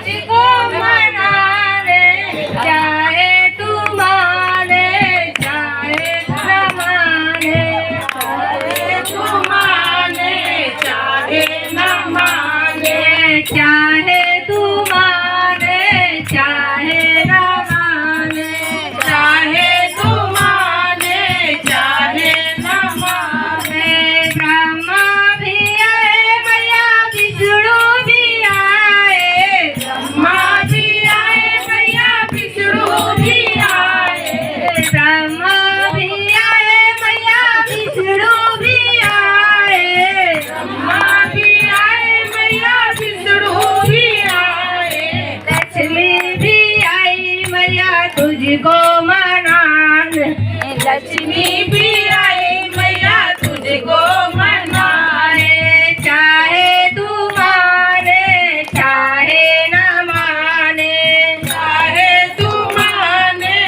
तुझको मनाने, चाहे तू माने चाहे न माने, चाहे तू माने चाहे न माने, चाहे तू माने चाहे न माने, चाहे तू माने चाहे न माने। ब्रह्मा भी आए मैया विष्णु भी आए, ब्रह्मा भी आए मैया विष्णु भी आए, ब्रह्मा भी आए मैया विष्णु भी आए, ब्रह्मा भी आए मैया विष्णु भी आए। लक्ष्मी भी आई मैया तुझको मनाने, लक्ष्मी भी आई मैया तुझको मनाने, चाहे तू माने चाहे न माने, चाहे तू माने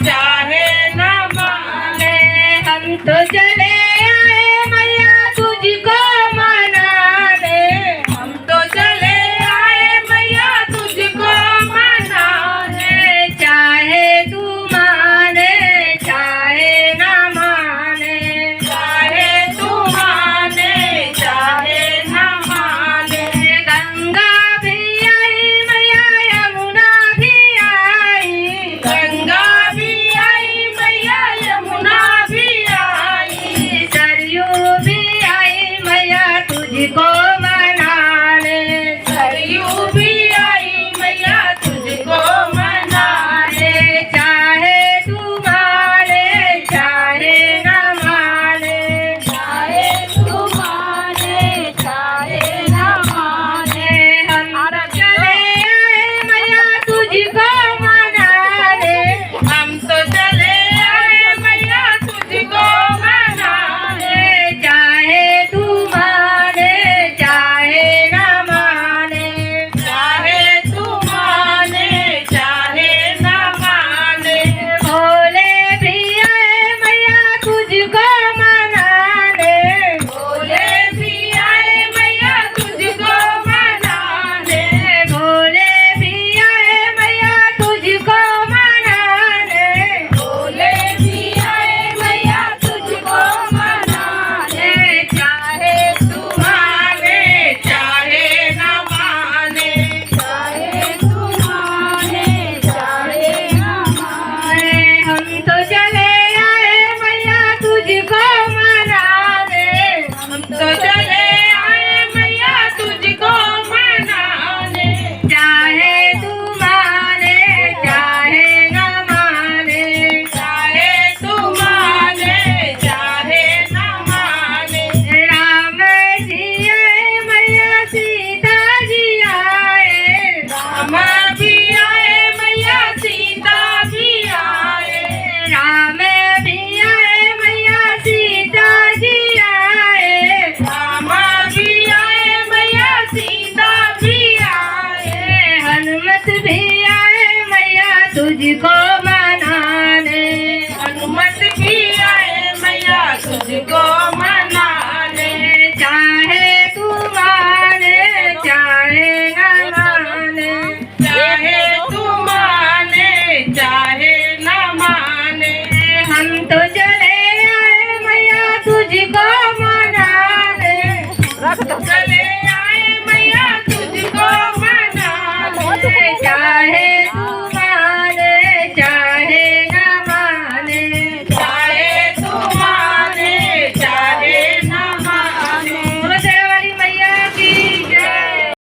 चाहे न माने। हम तो चले आए मैया तुझको मनाने, हम तो चले आए मैया तुझको मनाने, चाहे तू माने चाहे न माने, चाहे तू माने चाहे न माने। गंगा भी आई मैया यमुना भी आई, गंगा भी आई मैया यमुना भी आई, सरयू भी आई मैया तुझको मनाने, सरयू भी आई मैया तुझको मनाने, चाहे तू माने चाहे न माने, चाहे तू माने चाहे न माने। हम तो चले आए मैया तुझको मनाने, हम तो चले आए मैया तुझको मनाने, चाहे तू माने चाहे न माने, चाहे तू माने चाहे न माने। भोले भी आए मैया तुझको मनाने, भोले भी आए मैया तुझको मनाने, भोले भी आए मैया तुझको मनाने, भोले भी आए मैया तुझको मनाने, चाहे तू माने चाहे न माने, चाहे तू माने चाहे न माने। हम तो चले आए मैया तुझको मनाने, हम तो चले आए मैया तुझको मनाने, चाहे तू माने चाहे न माने, चाहे तू माने चाहे न माने। राम जी आए मैया सीता जी आए, राम भी आए मैया सीता भी आए, राम भी आए मैया सीता जी आए, राम भी आए मैया सीता भी आए, हनुमत भी आए मैया तुझको